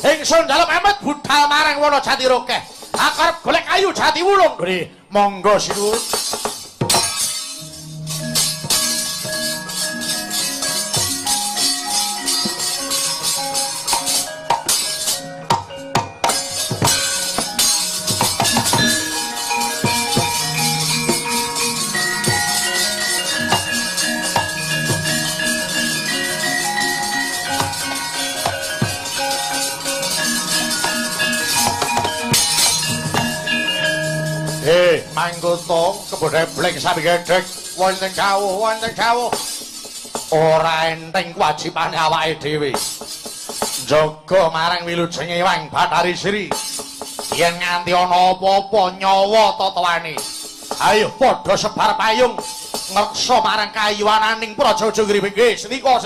ingsun dalem amet budal marang wana jati rokeh akarep golek kayu jati wulung gede monggo sinuwun. Manggoto kebodhe bleng sapi gedhek wonten kawuh ora enteng kewajibane awake dhewe jaga marang wilujenge Wang Bathari Sri yen nganti ana apa-apa nyawa tatawane ayo padha sebar payung ngreksa marang kayuwananing Praja Gribek sedika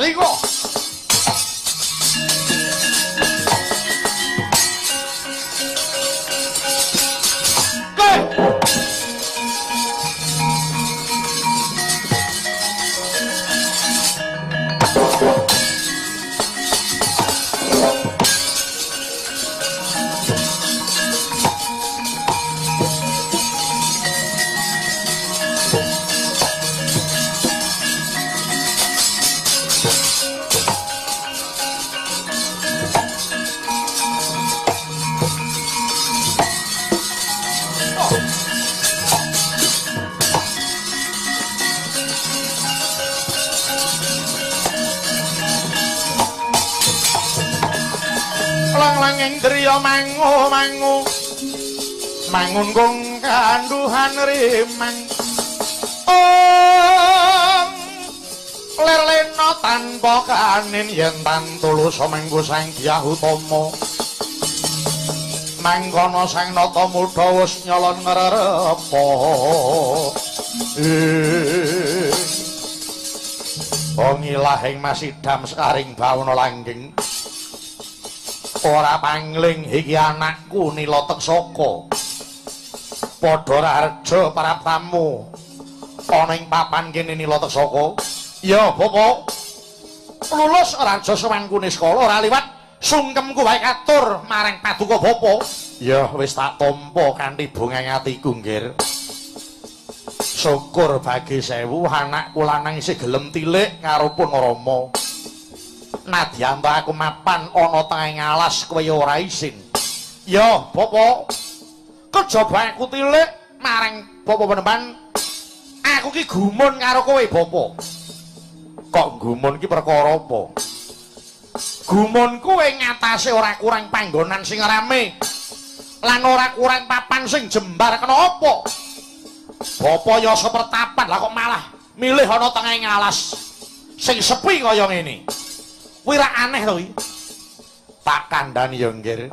Indriya mangun kung kanduhan rimang lerlena tanpa kanin yen tantulus mengku sang Dyah Utama mangkono sang nata mudha wis nyolon ngrerepa Pangilahing masidham sekaring bawana langgeng ora pangling iki anakku Niloteksaka padha raharja para tamu ana ing papan kene Niloteksaka ya Bapak lulus raja semangku niskala ora liwat sungkemku wae katur marang paduka Bapak ya wis tak tampa kanthi bungeng atiku nggir syukur bagi sewu anakku lanang isih gelem tilik karo pun Rama nadyan aku mapan ana tengahing alas kowe ora isin. Ya, Bapak. Kejaba aku tilik marang Bapak peneman. Aku ki gumun karo kowe, Bapak. Kok gumun ki perkara apa? Gumun kowe ngatasé ora kurang panggonan sing rame. Lan ora kurang papan sing jembar kena apa? Bapak ya sepertapan lah kok malah milih ana tengahing alas sing sepi kaya ngene. Kuwi ra aneh to iki. Tak kandhani ya nggir.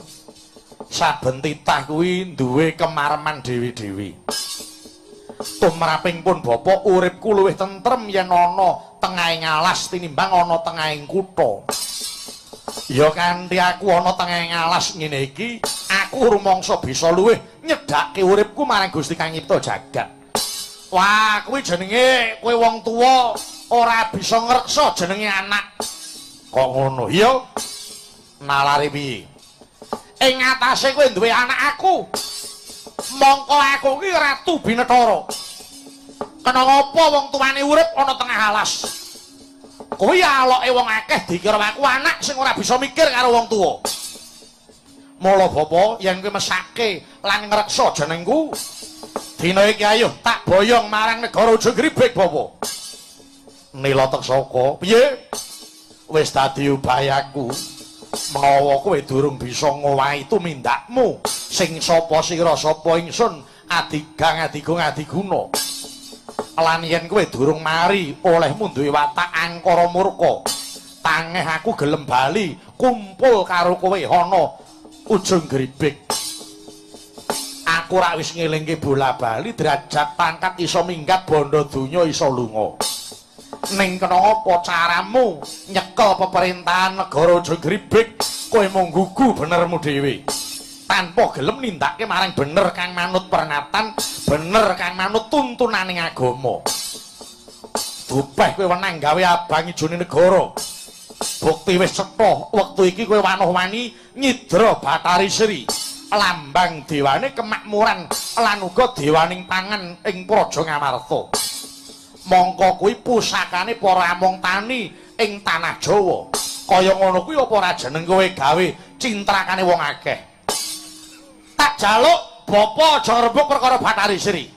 Saben titah kuwi duwe kemareman dewi-dewi. Tumraping pun Bapak uripku luwih tentrem yen ana tengahing alas tinimbang ana tengahing kutha. Ya kanthi aku ana tengahing alas ngene iki, aku rumangsa bisa luwih nyedhakke uripku marang Gusti Kang Nyipta jagat. Wah, kuwi jenenge kowe wong tuwa ora bisa ngreksa jenenge anak. Kok ngono? Iya. Nalari piye? Ing atase kowe duwe anak aku. Mongko aku ki Ratu Binathara. Kena ngapa wong tuane urip ana tengah alas? Kuwi aloke wong akeh dikira aku anak sing ora bisa mikir karo wong tuwa. Mula Bapak yen kowe mesake lan ngreksa jenengku, dina iki ayo tak boyong marang negara Gribek Bapak. Niloteksaka, piye? Wis dadi ubayaku menawa kowe durung bisa ngowahi tumindakmu sing sapa sira sapa ingsun adigang adiguna lan yen kowe durung mari olehmu duwe watak angkara murka tangeh aku gelem bali kumpul karo kowe ana ujung Gribek aku ra wis ngelingke bola bali derajat pangkat iso minggat bondo donya iso lunga ning kena apa caramu nyekel pemerintahan negara Gribek kowe mung gugu benermu dhewe tanpa gelem nindakake marang bener kang manut pernatan bener kang manut tuntunaning agama dupeh kowe wenang gawe abang ijone negara Bukti wis cetha, wektu iki kowe wanoh-wani nyidra Bathari Sri, lambang dewane kemakmuran lan uga dewaning pangan ing Praja Ngamarta. Mongko kuwi pusakane para among tani ing tanah Jawa. Kaya ngono kuwi apa ora jeneng kowe gawe cintrakane wong akeh. Tak jaluk bapa aja rembug perkara Bathari Sri.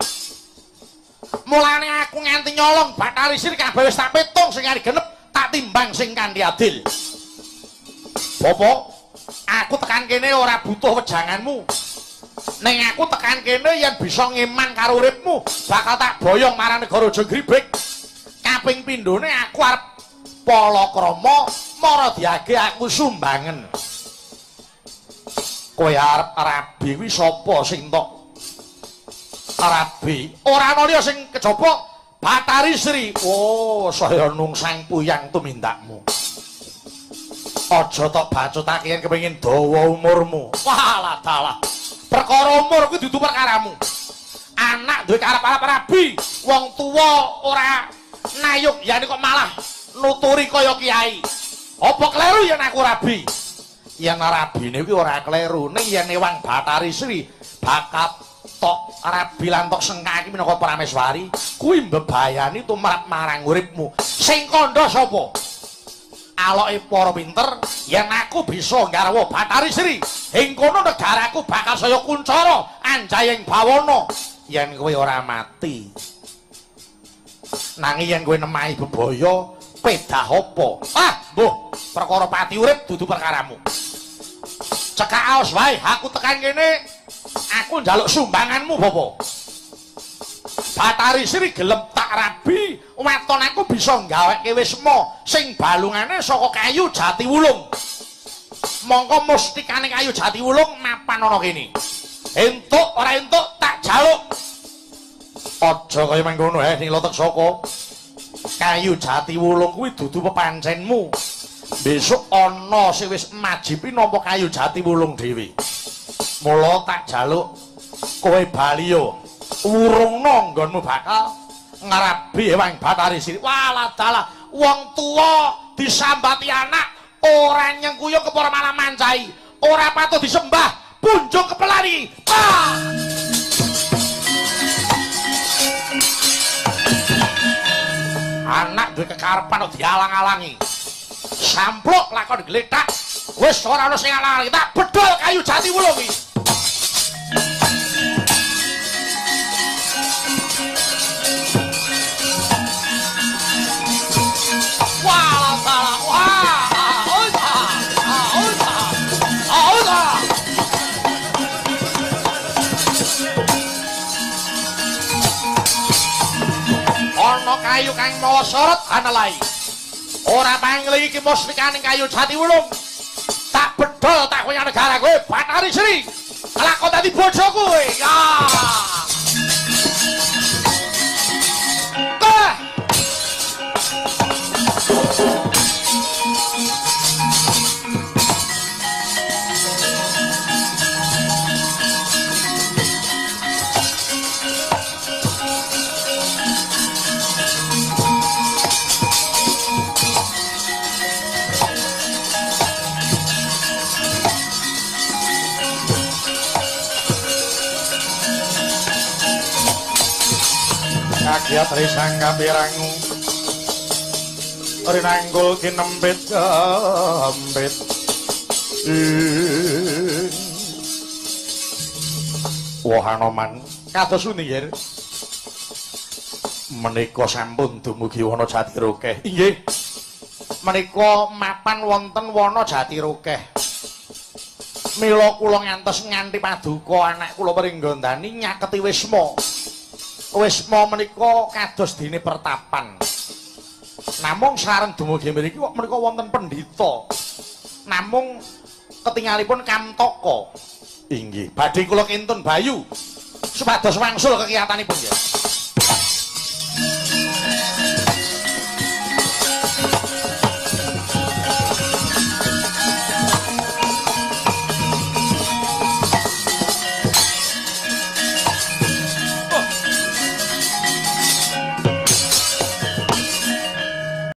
Mulane aku nganti nyolong Bathari Sri kabeh wis tak pitung sing ari genep tak timbang sing kanthi adil. Bapa, aku tekan kene ora butuh wejanganmu. Ning aku tekan kene yen bisa ngeman karo uripmu, bakal tak boyong marang negara Jenggribek. Kaping pindhone aku arep palakrama mara diage aku sumbangen. Kowe arep rabi kuwi sapa sing tok? Rabi, ora ana liya sing kejaba Bathari Sri. Oh, saya nungsang puyang tumindakmu. Aja tok bacotake yen kepengin dawa umurmu. Walah dalah. Perkara umur kuwi dudu perkaramu. Anak duwe karep-karep rabi, wong tuwa ora nayuk yen kok malah nuturi kaya kiai. Apa kleru yen aku rabi? Yen rabine kuwi ora kleru, ning yen ewang Bathari Sri bakat tok rabi lan tok sengkaki minangka prameswari, kuwi mbebayani tumrap marang uripmu. Sing kandha sapa? Aloke para pinter, yen aku bisa garwa Bathari Sri, ing kono negaraku bakal saya kuncara anjaying bawana. Yen kowe ora mati, nanging yen kowe nemahi bebaya, pedah apa? Ah, mbuh, perkara pati urip dudu perkaramu. Cekak aos wae, aku tekan kene, aku njaluk sumbanganmu, Bapak. Bathari Sri gelem tak rabi, weton aku bisa nggaweke wisma sing balungane saka kayu jati wulung. Mongko mustikane kayu jati wulung mapan ana kene. Entuk ora entuk tak jaluk. Aja kaya mangkono ning lotek saka kayu jati wulung kuwi dudu pepancenmu. Besok ana sing wis majipi nampa kayu jati wulung dhewe. Mula tak jaluk kowe bali yo. Urungna nggonmu bakal ngarabi ewang Bathari Sri. Walah dalah, wong tuwa disambati anak ora nyengkuyung kepara malah mancai, ora patut disembah, punjung kepelari. Anak duwe kekarepan kok dialang-alangi. Sampluk lakon digletak, wis ora ana sing alang-alangi, tak bedol kayu jati wulung iki. Kayu kang mawa sorot analai ora pangli iki mustikane kayu jati wulung tak bedol tak kowe negara kowe Bathari Sri lakon dadi bojoku kowe ya kagiat risang kapirangu rinanggul kinempit kempit wah Hanoman kados pundi nggih menika sampun dumugi wana jati rokeh inggih menika mapan wonten wana jati rokeh mila kula ngantos nganti paduka anak kula pringgondani nyaketi wisma wisma menika kados dene pertapan. Namung sareng dumugi mriki kok menika wonten pendhita. Namung ketingalipun Kamtaka. Inggih, badhe kula kintun bayu supados wangsul kekiyatanipun nggih.